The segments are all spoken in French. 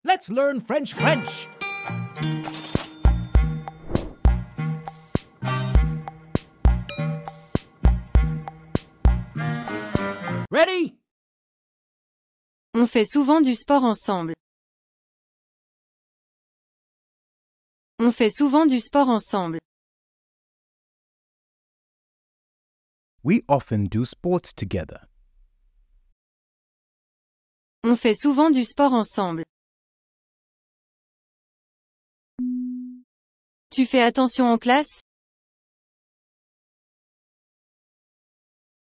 Let's learn French. Ready? On fait souvent du sport ensemble. On fait souvent du sport ensemble. We often do sports together. On fait souvent du sport ensemble. Tu fais attention en classe?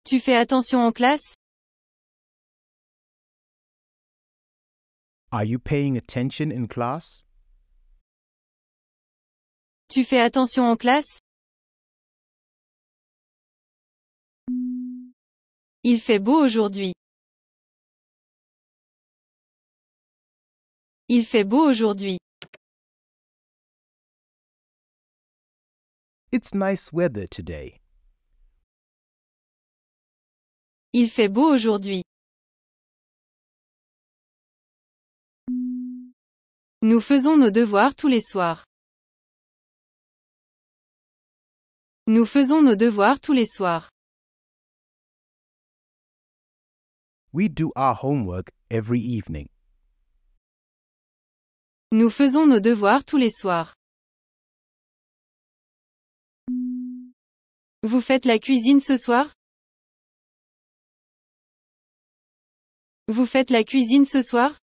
Tu fais attention en classe? Are you paying attention in class? Tu fais attention en classe? Il fait beau aujourd'hui. Il fait beau aujourd'hui. It's nice weather today. Il fait beau aujourd'hui. Nous faisons nos devoirs tous les soirs. Nous faisons nos devoirs tous les soirs. We do our homework every evening. Nous faisons nos devoirs tous les soirs. Vous faites la cuisine ce soir? Vous faites la cuisine ce soir?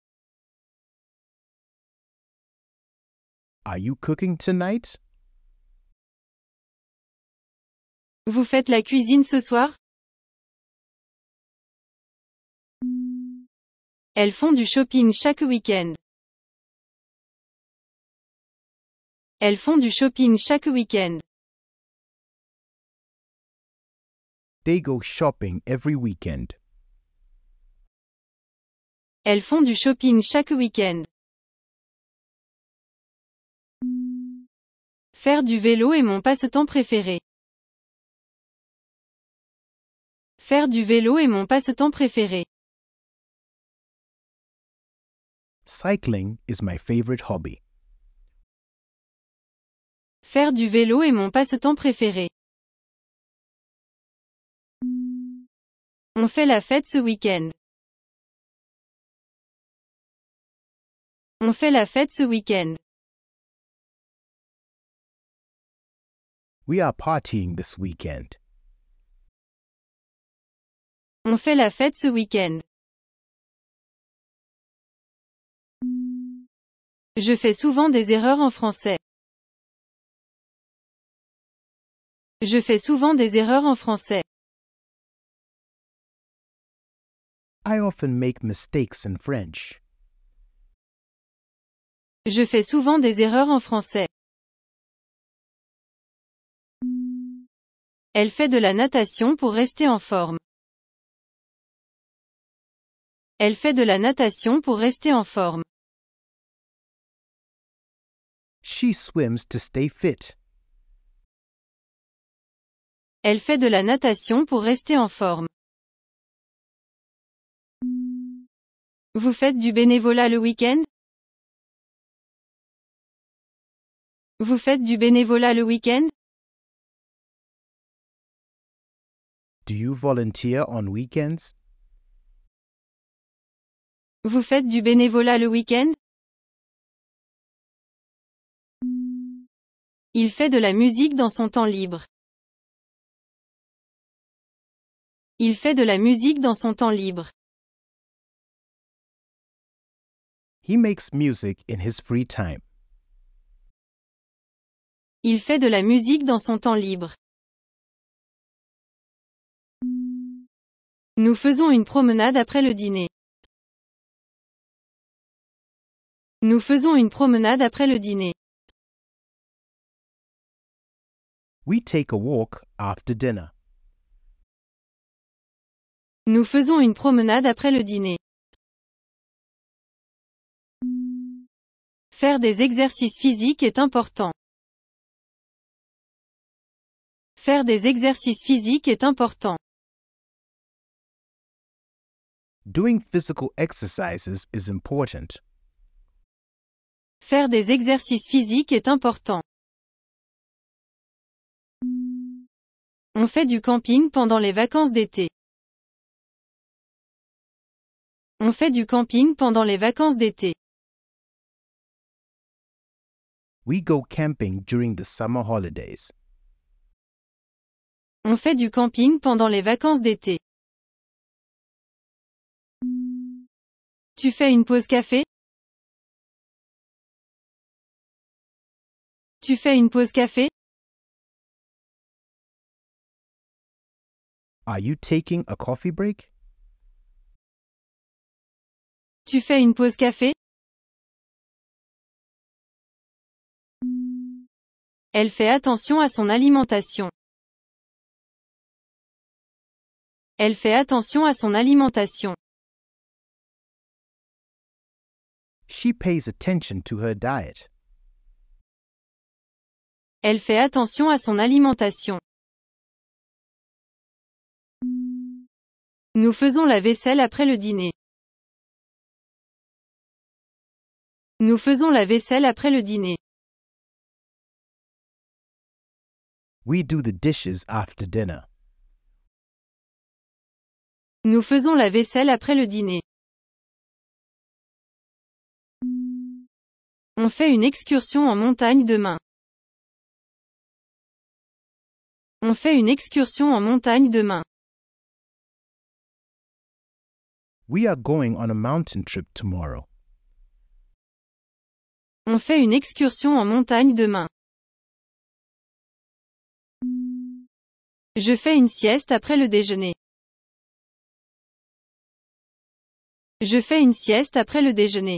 Are you cooking tonight? Vous faites la cuisine ce soir? Elles font du shopping chaque week-end. Elles font du shopping chaque week-end. They go shopping every weekend. Elles font du shopping chaque week-end. Faire du vélo est mon passe-temps préféré. Faire du vélo est mon passe-temps préféré. Cycling is my favorite hobby. Faire du vélo est mon passe-temps préféré. On fait la fête ce week-end. On fait la fête ce week-end. We are partying this weekend. On fait la fête ce week-end. Je fais souvent des erreurs en français. Je fais souvent des erreurs en français. I often make mistakes in French. Je fais souvent des erreurs en français. Elle fait de la natation pour rester en forme. Elle fait de la natation pour rester en forme. She swims to stay fit. Elle fait de la natation pour rester en forme. Vous faites du bénévolat le week-end? Vous faites du bénévolat le week-end? Do you volunteer on weekends? Vous faites du bénévolat le week-end? Il fait de la musique dans son temps libre. Il fait de la musique dans son temps libre. He makes music in his free time. Il fait de la musique dans son temps libre. Nous faisons une promenade après le dîner. Nous faisons une promenade après le dîner. We take a walk after dinner. Nous faisons une promenade après le dîner. Faire des exercices physiques est important. Faire des exercices physiques est important. Doing physical exercises is important. Faire des exercices physiques est important. On fait du camping pendant les vacances d'été. On fait du camping pendant les vacances d'été. We go camping during the summer holidays. On fait du camping pendant les vacances d'été. Tu fais une pause café? Tu fais une pause café? Are you taking a coffee break? Tu fais une pause café? Elle fait attention à son alimentation. Elle fait attention à son alimentation. She pays attention to her diet. Elle fait attention à son alimentation. Nous faisons la vaisselle après le dîner. Nous faisons la vaisselle après le dîner. We do the dishes after dinner. Nous faisons la vaisselle après le dîner. On fait une excursion en montagne demain. On fait une excursion en montagne demain. We are going on a mountain trip tomorrow. On fait une excursion en montagne demain. Je fais une sieste après le déjeuner. Je fais une sieste après le déjeuner.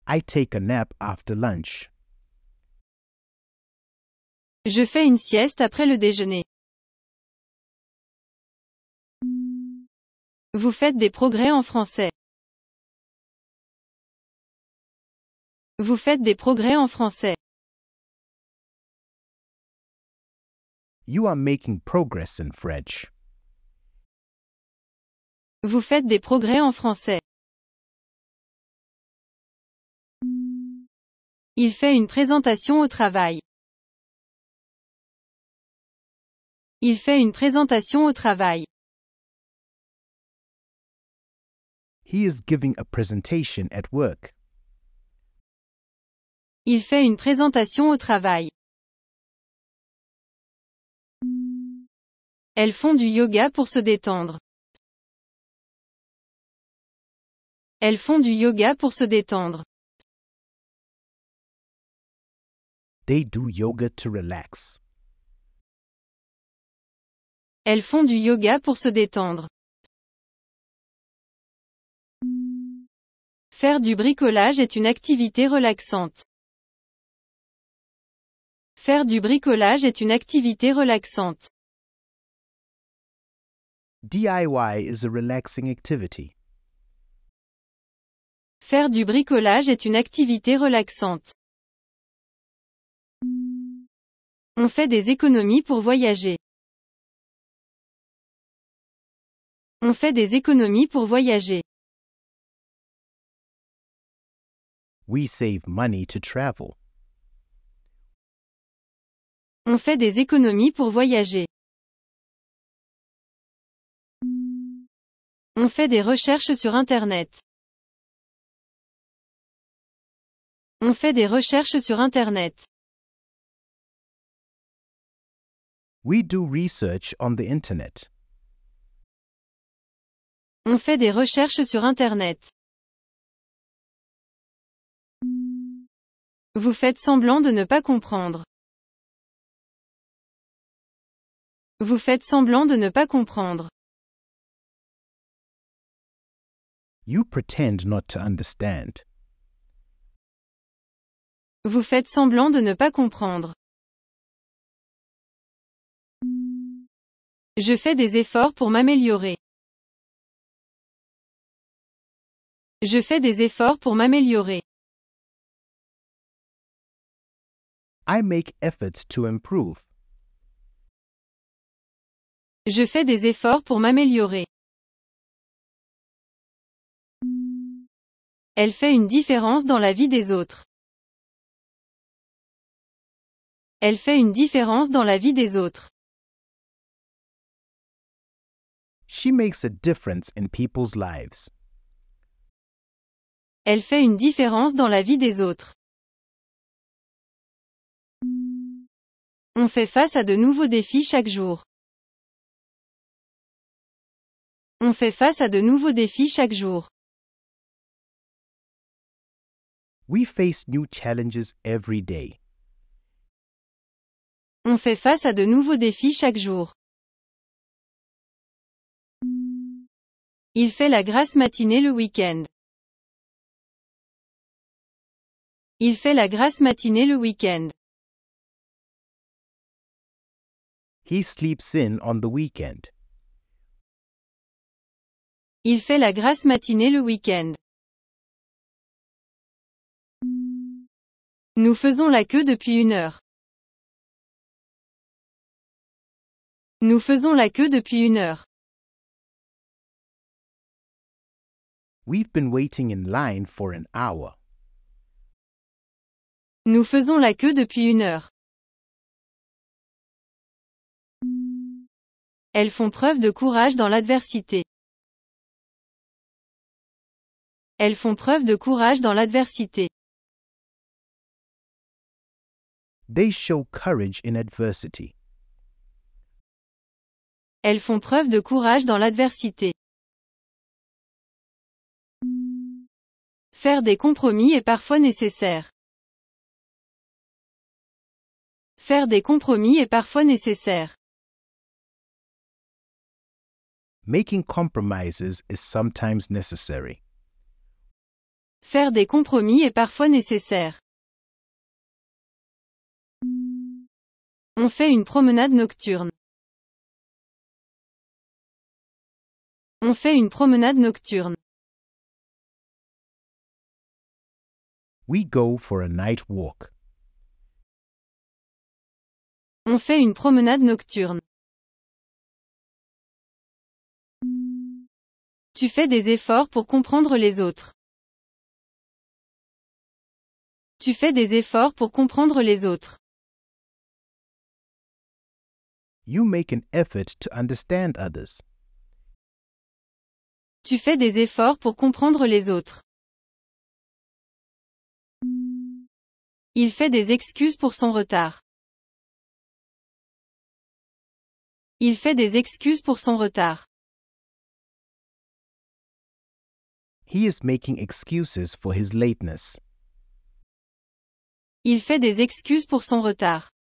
I take a nap after lunch. Je fais une sieste après le déjeuner. Vous faites des progrès en français. Vous faites des progrès en français. You are making progress in French. Vous faites des progrès en français. Il fait une présentation au travail. Il fait une présentation au travail. He is giving a presentation at work. Il fait une présentation au travail. Elles font du yoga pour se détendre. Elles font du yoga pour se détendre. They do yoga to relax. Elles font du yoga pour se détendre. Faire du bricolage est une activité relaxante. Faire du bricolage est une activité relaxante. DIY is a relaxing activity. Faire du bricolage est une activité relaxante. On fait des économies pour voyager. On fait des économies pour voyager. We save money to travel. On fait des économies pour voyager. On fait des recherches sur Internet. On fait des recherches sur Internet. We do research on the internet. On fait des recherches sur Internet. Vous faites semblant de ne pas comprendre. Vous faites semblant de ne pas comprendre. You pretend not to understand. Vous faites semblant de ne pas comprendre. Je fais des efforts pour m'améliorer. Je fais des efforts pour m'améliorer. I make efforts to improve. Je fais des efforts pour m'améliorer. Elle fait une différence dans la vie des autres. Elle fait une différence dans la vie des autres. She makes a difference in people's lives. Elle fait une différence dans la vie des autres. On fait face à de nouveaux défis chaque jour. On fait face à de nouveaux défis chaque jour. We face new challenges every day. On fait face à de nouveaux défis chaque jour. Il fait la grasse matinée le week-end. Il fait la grasse matinée le week-end. He sleeps in on the weekend. Il fait la grasse matinée le week-end. Nous faisons la queue depuis 1 heure. Nous faisons la queue depuis 1 heure. We've been waiting in line for an hour. Nous faisons la queue depuis 1 heure. Elles font preuve de courage dans l'adversité. Elles font preuve de courage dans l'adversité. They show courage in adversity. Elles font preuve de courage dans l'adversité. Faire des compromis est parfois nécessaire. Faire des compromis est parfois nécessaire. Making compromises is sometimes necessary. Faire des compromis est parfois nécessaire. On fait une promenade nocturne. On fait une promenade nocturne. We go for a night walk. On fait une promenade nocturne. Tu fais des efforts pour comprendre les autres. Tu fais des efforts pour comprendre les autres. You make an effort to understand others. Tu fais des efforts pour comprendre les autres. Il fait des excuses pour son retard. Il fait des excuses pour son retard. He is making excuses for his lateness. Il fait des excuses pour son retard.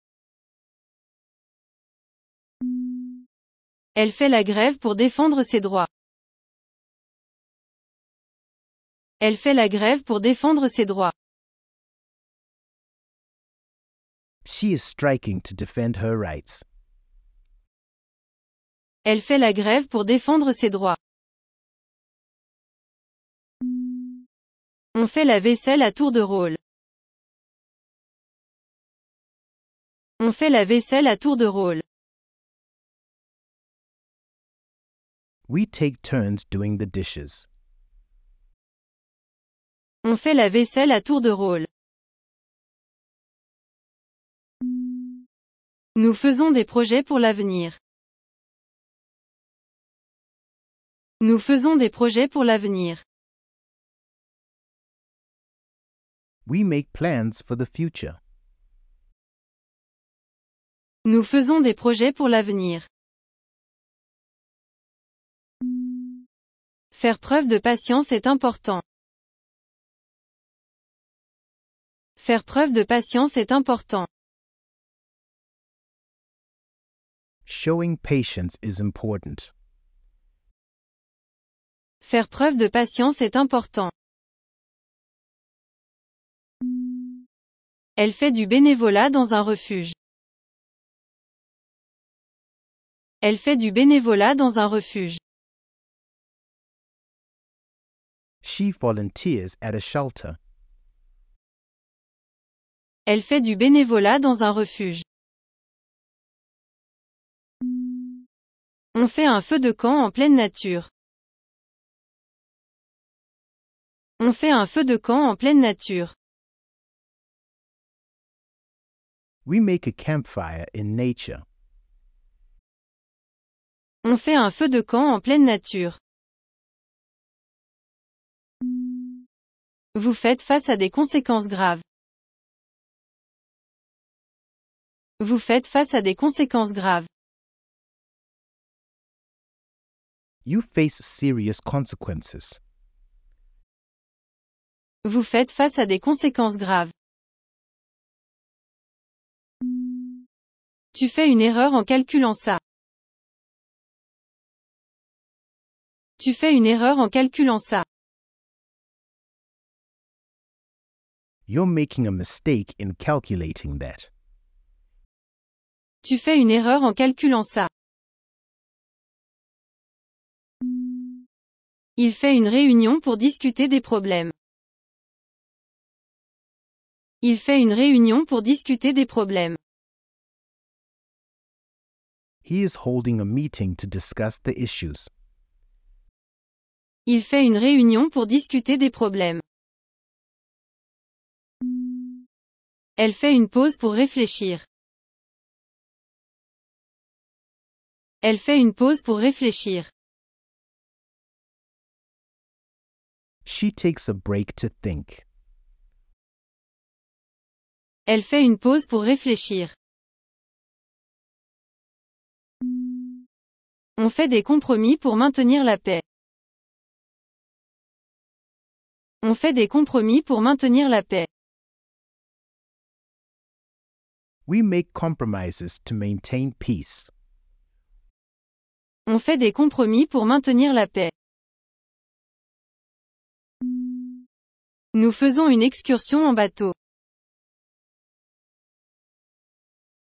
Elle fait la grève pour défendre ses droits. Elle fait la grève pour défendre ses droits. She is striking to defend her rights. Elle fait la grève pour défendre ses droits. On fait la vaisselle à tour de rôle. On fait la vaisselle à tour de rôle. We take turns doing the dishes. On fait la vaisselle à tour de rôle. Nous faisons des projets pour l'avenir. Nous faisons des projets pour l'avenir. We make plans for the future. Nous faisons des projets pour l'avenir. Faire preuve de patience est important. Faire preuve de patience est important. Showing patience is important. Faire preuve de patience est important. Elle fait du bénévolat dans un refuge. Elle fait du bénévolat dans un refuge. She volunteers at a shelter. Elle fait du bénévolat dans un refuge. On fait un feu de camp en pleine nature. On fait un feu de camp en pleine nature. We make a campfire in nature. On fait un feu de camp en pleine nature. Vous faites face à des conséquences graves. Vous faites face à des conséquences graves. You face serious consequences. Vous faites face à des conséquences graves. Tu fais une erreur en calculant ça. Tu fais une erreur en calculant ça. You're making a mistake in calculating that. Tu fais une erreur en calculant ça. Il fait une réunion pour discuter des problèmes. Il fait une réunion pour discuter des problèmes. He is holding a meeting to discuss the issues. Il fait une réunion pour discuter des problèmes. Elle fait une pause pour réfléchir. Elle fait une pause pour réfléchir. She takes a break to think. Elle fait une pause pour réfléchir. On fait des compromis pour maintenir la paix. On fait des compromis pour maintenir la paix. We make compromises to maintain peace. On fait des compromis pour maintenir la paix. Nous faisons une excursion en bateau.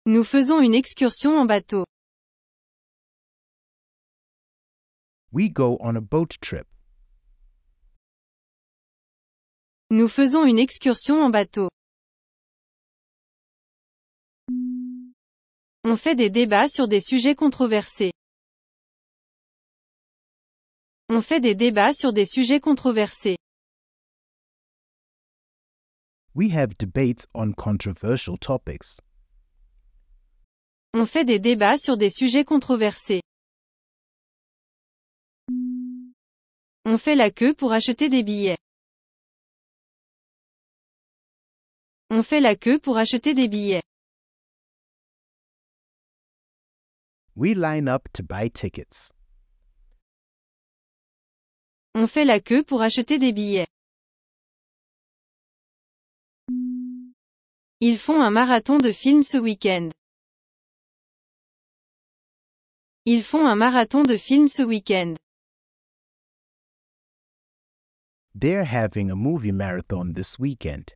Nous faisons une excursion en bateau. We go on a boat trip. Nous faisons une excursion en bateau. On fait des débats sur des sujets controversés. On fait des débats sur des sujets controversés. We have debates on controversial topics. On fait des débats sur des sujets controversés. On fait la queue pour acheter des billets. On fait la queue pour acheter des billets. We line up to buy tickets. On fait la queue pour acheter des billets. Ils font un marathon de films ce week-end. Ils font un marathon de films ce week-end. They're having a movie marathon this weekend.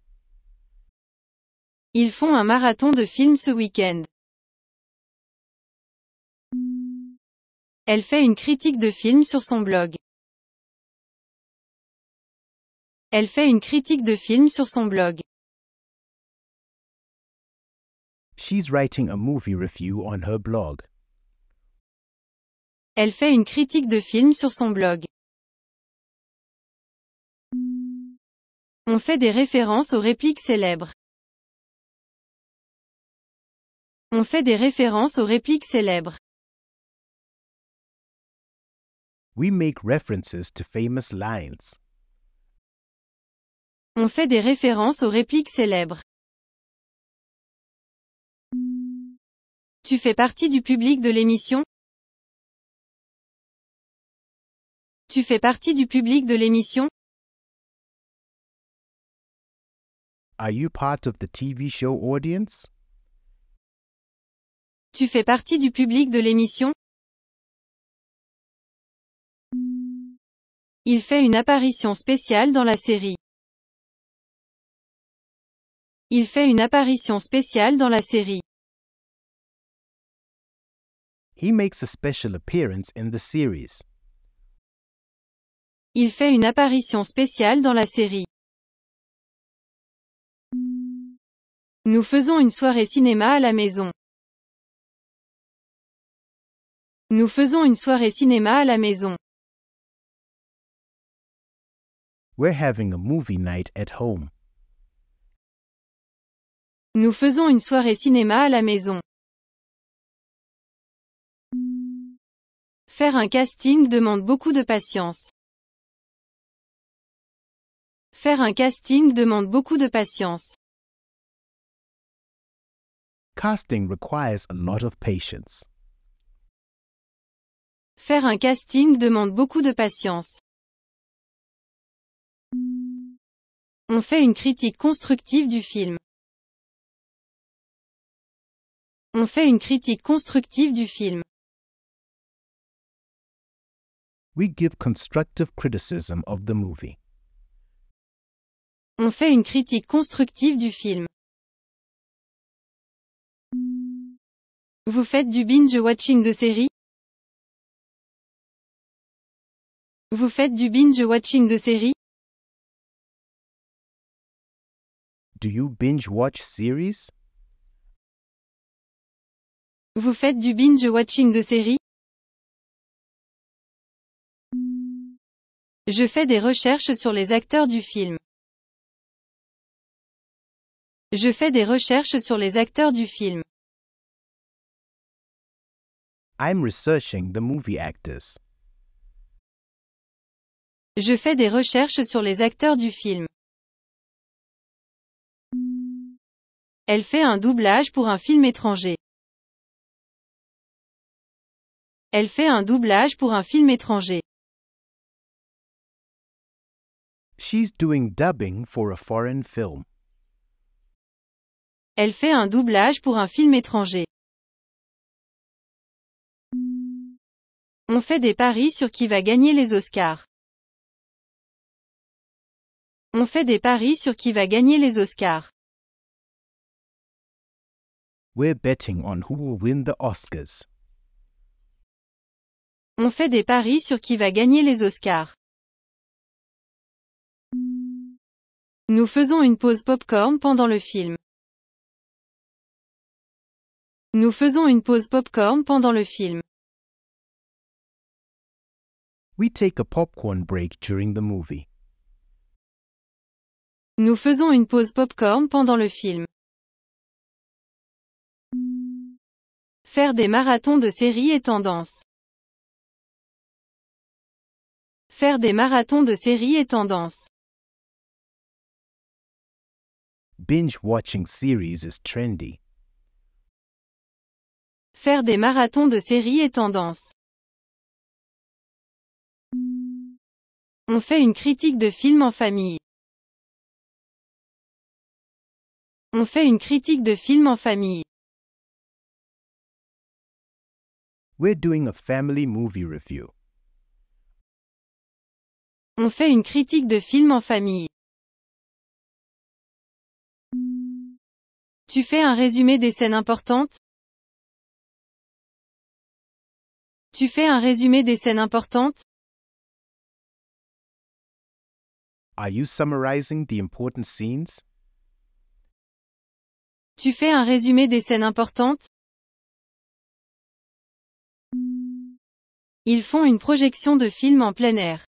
Ils font un marathon de films ce week-end. Elle fait une critique de film sur son blog. Elle fait une critique de film sur son blog. She's writing a movie review on her blog. Elle fait une critique de film sur son blog. On fait des références aux répliques célèbres. On fait des références aux répliques célèbres. We make references to famous lines. On fait des références aux répliques célèbres. Tu fais partie du public de l'émission? Tu fais partie du public de l'émission? Are you part of the TV show audience? Tu fais partie du public de l'émission? Il fait une apparition spéciale dans la série. Il fait une apparition spéciale dans la série. He makes a special appearance in the series. Il fait une apparition spéciale dans la série. Nous faisons une soirée cinéma à la maison. Nous faisons une soirée cinéma à la maison. We're having a movie night at home. Nous faisons une soirée cinéma à la maison. Faire un casting demande beaucoup de patience. Faire un casting demande beaucoup de patience. Casting requires a lot of patience. Faire un casting demande beaucoup de patience. On fait une critique constructive du film. On fait une critique constructive du film. We give constructive criticism of the movie. On fait une critique constructive du film. Vous faites du binge-watching de séries? Vous faites du binge-watching de séries? Do you binge-watch series? Vous faites du binge-watching de séries? Je fais des recherches sur les acteurs du film. Je fais des recherches sur les acteurs du film. I'm researching the movie actors. Je fais des recherches sur les acteurs du film. Elle fait un doublage pour un film étranger. Elle fait un doublage pour un film étranger. She's doing dubbing for a foreign film. Elle fait un doublage pour un film étranger. On fait des paris sur qui va gagner les Oscars. On fait des paris sur qui va gagner les Oscars. We're betting on who will win the Oscars. On fait des paris sur qui va gagner les Oscars. Nous faisons une pause popcorn pendant le film. Nous faisons une pause popcorn pendant le film. We take a popcorn break during the movie. Nous faisons une pause popcorn pendant le film. Faire des marathons de séries est tendance. Faire des marathons de séries est tendance. Binge-watching series is trendy. Faire des marathons de séries est tendance. On fait une critique de film en famille. On fait une critique de film en famille. We're doing a family movie review. On fait une critique de film en famille. Tu fais un résumé des scènes importantes? Tu fais un résumé des scènes importantes? Are you summarizing the important scenes? Tu fais un résumé des scènes importantes? Ils font une projection de film en plein air.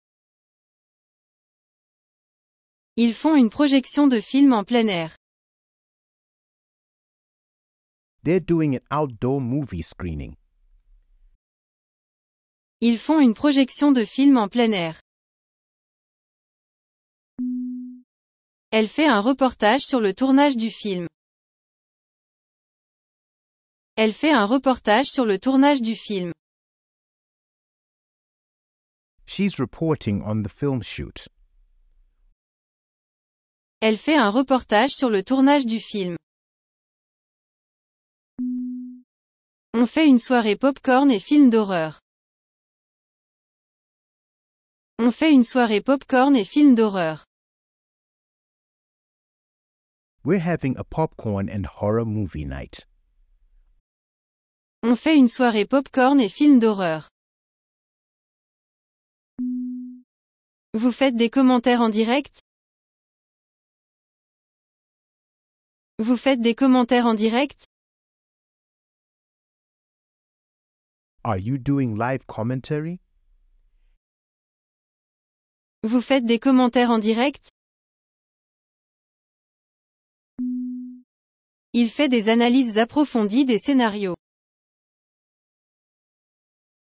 Ils font une projection de film en plein air. They're doing an outdoor movie screening. Ils font une projection de film en plein air. Elle fait un reportage sur le tournage du film. Elle fait un reportage sur le tournage du film. She's reporting on the film shoot. Elle fait un reportage sur le tournage du film. On fait une soirée popcorn et film d'horreur. On fait une soirée popcorn et film d'horreur. We're having a popcorn and horror movie night. On fait une soirée popcorn et film d'horreur. Vous faites des commentaires en direct? Vous faites des commentaires en direct? Are you doing live commentary? Vous faites des commentaires en direct? Il fait des analyses approfondies des scénarios.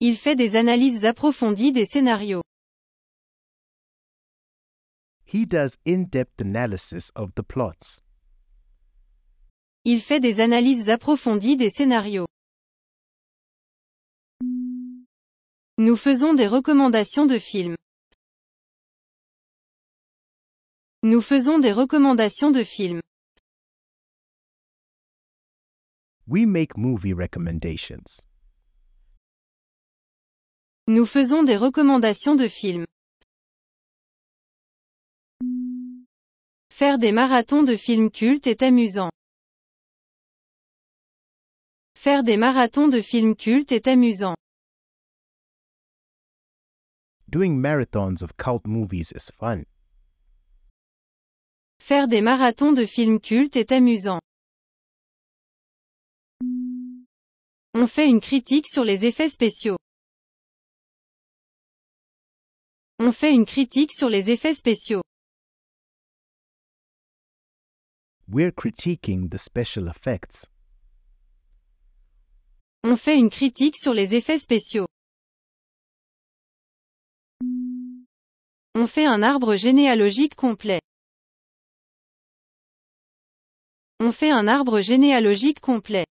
Il fait des analyses approfondies des scénarios. He does in-depth analysis of the plots. Il fait des analyses approfondies des scénarios. Nous faisons des recommandations de films. Nous faisons des recommandations de films. We make movie recommendations. Nous faisons des recommandations de films. Faire des marathons de films cultes est amusant. Faire des marathons de films cultes est amusant. Doing marathons of cult movies is fun. Faire des marathons de films cultes est amusant. On fait une critique sur les effets spéciaux. On fait une critique sur les effets spéciaux. We're critiquing the special effects. On fait une critique sur les effets spéciaux. On fait un arbre généalogique complet. On fait un arbre généalogique complet.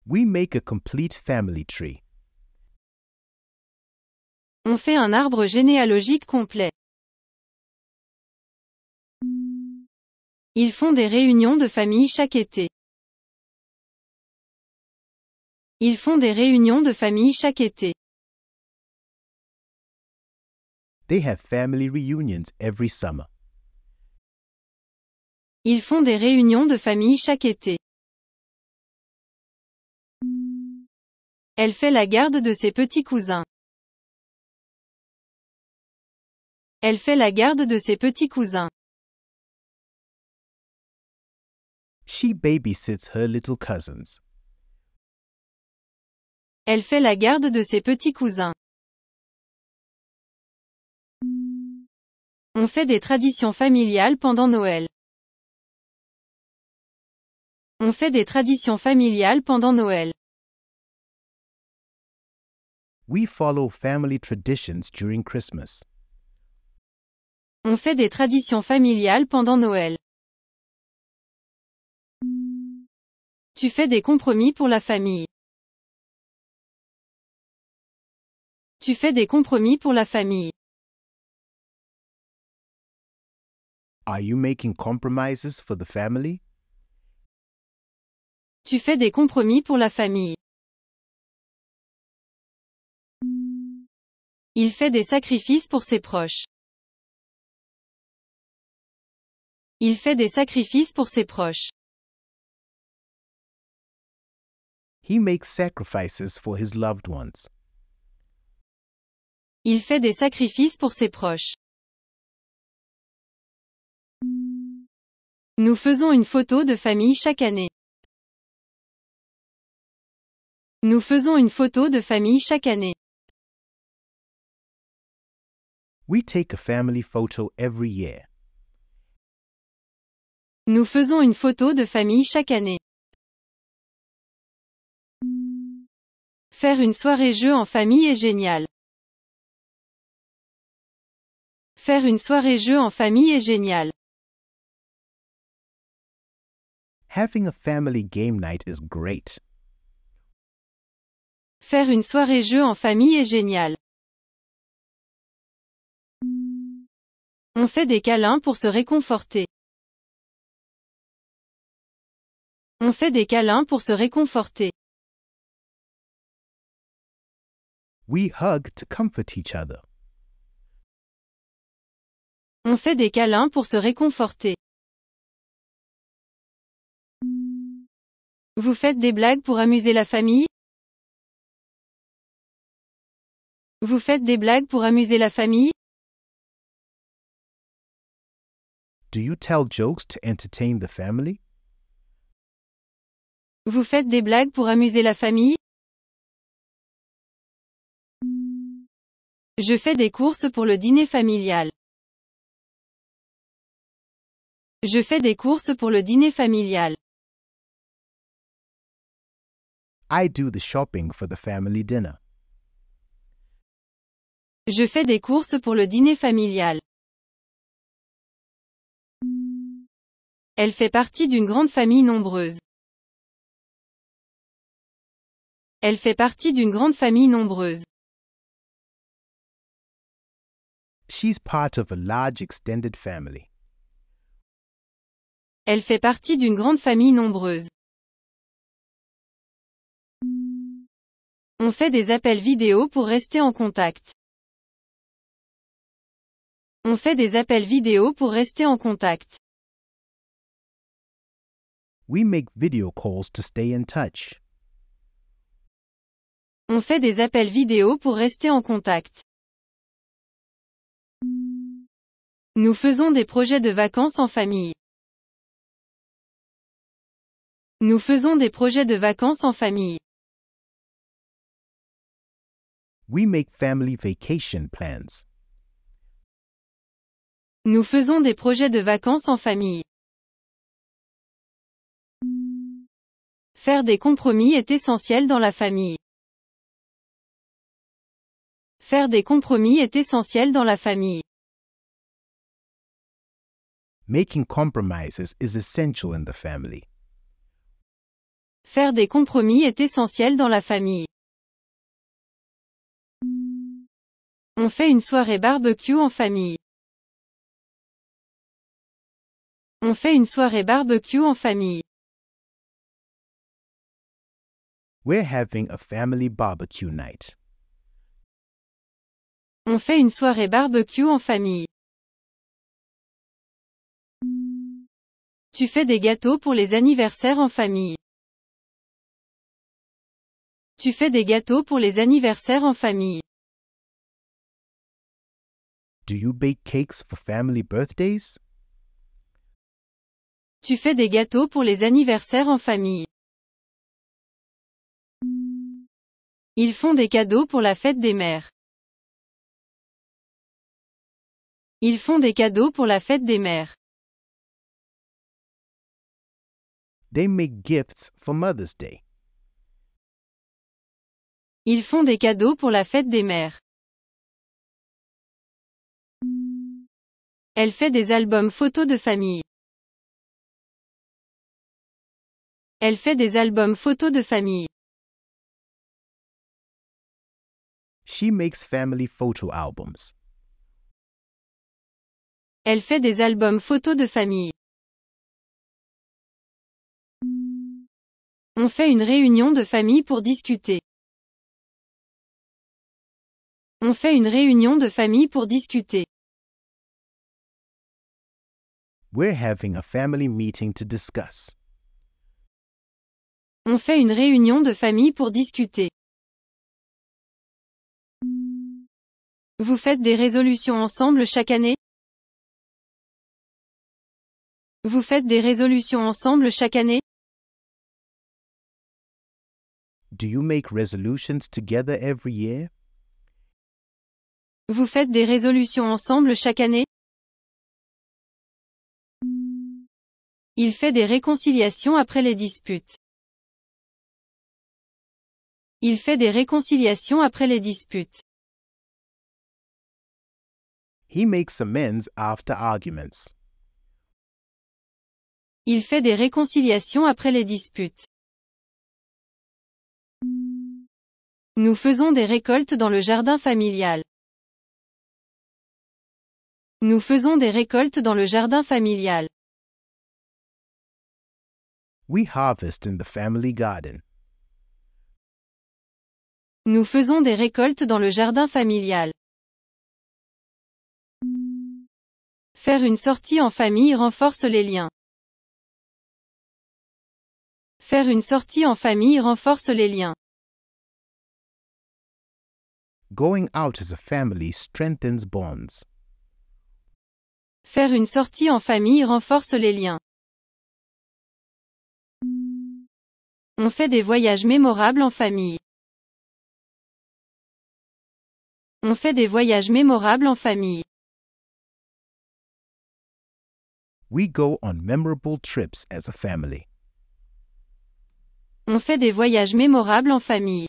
We make a complete family tree. On fait un arbre généalogique complet. Ils font des réunions de famille chaque été. Ils font des réunions de famille chaque été. They have family reunions every summer. Ils font des réunions de famille chaque été. Elle fait la garde de ses petits cousins. Elle fait la garde de ses petits cousins. She babysits her little cousins. Elle fait la garde de ses petits cousins. On fait des traditions familiales pendant Noël. On fait des traditions familiales pendant Noël. We follow family traditions during Christmas. On fait des traditions familiales pendant Noël. Tu fais des compromis pour la famille. Tu fais des compromis pour la famille. Are you making compromises for the family? Tu fais des compromis pour la famille. Il fait des sacrifices pour ses proches. Il fait des sacrifices pour ses proches. He makes sacrifices for his loved ones. Il fait des sacrifices pour ses proches. Nous faisons une photo de famille chaque année. Nous faisons une photo de famille chaque année. We take a family photo every year. Nous faisons une photo de famille chaque année. Faire une soirée jeu en famille est génial. Faire une soirée jeu en famille est génial. Having a family game night is great. Faire une soirée jeu en famille est génial. On fait des câlins pour se réconforter. On fait des câlins pour se réconforter. We hug to comfort each other. On fait des câlins pour se réconforter. Vous faites des blagues pour amuser la famille? Vous faites des blagues pour amuser la famille? Do you tell jokes to entertain the family? Vous faites des blagues pour amuser la famille? Je fais des courses pour le dîner familial. Je fais des courses pour le dîner familial. I do the shopping for the family dinner. Je fais des courses pour le dîner familial. Elle fait partie d'une grande famille nombreuse. Elle fait partie d'une grande famille nombreuse. She's part of a large extended family. Elle fait partie d'une grande famille nombreuse. On fait des appels vidéo pour rester en contact. On fait des appels vidéo pour rester en contact. We make video calls to stay in touch. On fait des appels vidéo pour rester en contact. Nous faisons des projets de vacances en famille. Nous faisons des projets de vacances en famille. We make family vacation plans. Nous faisons des projets de vacances en famille. Faire des compromis est essentiel dans la famille. Faire des compromis est essentiel dans la famille. Making compromises is essential in the family. Faire des compromis est essentiel dans la famille. On fait une soirée barbecue en famille. On fait une soirée barbecue en famille. We're having a family barbecue night. On fait une soirée barbecue en famille. Tu fais des gâteaux pour les anniversaires en famille. Tu fais des gâteaux pour les anniversaires en famille. Do you bake cakes for family birthdays? Tu fais des gâteaux pour les anniversaires en famille. Ils font des cadeaux pour la fête des mères. Ils font des cadeaux pour la fête des mères. They make gifts for Mother's Day. Ils font des cadeaux pour la fête des mères. Elle fait des albums photos de famille. Elle fait des albums photos de famille. She makes family photo albums. Elle fait des albums photos de famille. On fait une réunion de famille pour discuter. On fait une réunion de famille pour discuter. We're having a family meeting to discuss. On fait une réunion de famille pour discuter. Vous faites des résolutions ensemble chaque année? Vous faites des résolutions ensemble chaque année? Do you make resolutions together every year? Vous faites des résolutions ensemble chaque année? Il fait des réconciliations après les disputes. Il fait des réconciliations après les disputes. He makes amends after arguments. Il fait des réconciliations après les disputes. Nous faisons des récoltes dans le jardin familial. Nous faisons des récoltes dans le jardin familial. We harvest in the family garden. Nous faisons des récoltes dans le jardin familial. Faire une sortie en famille renforce les liens. Faire une sortie en famille renforce les liens. Going out as a family strengthens bonds. Faire une sortie en famille renforce les liens. On fait des voyages mémorables en famille. On fait des voyages mémorables en famille. We go on memorable trips as a family. On fait des voyages mémorables en famille.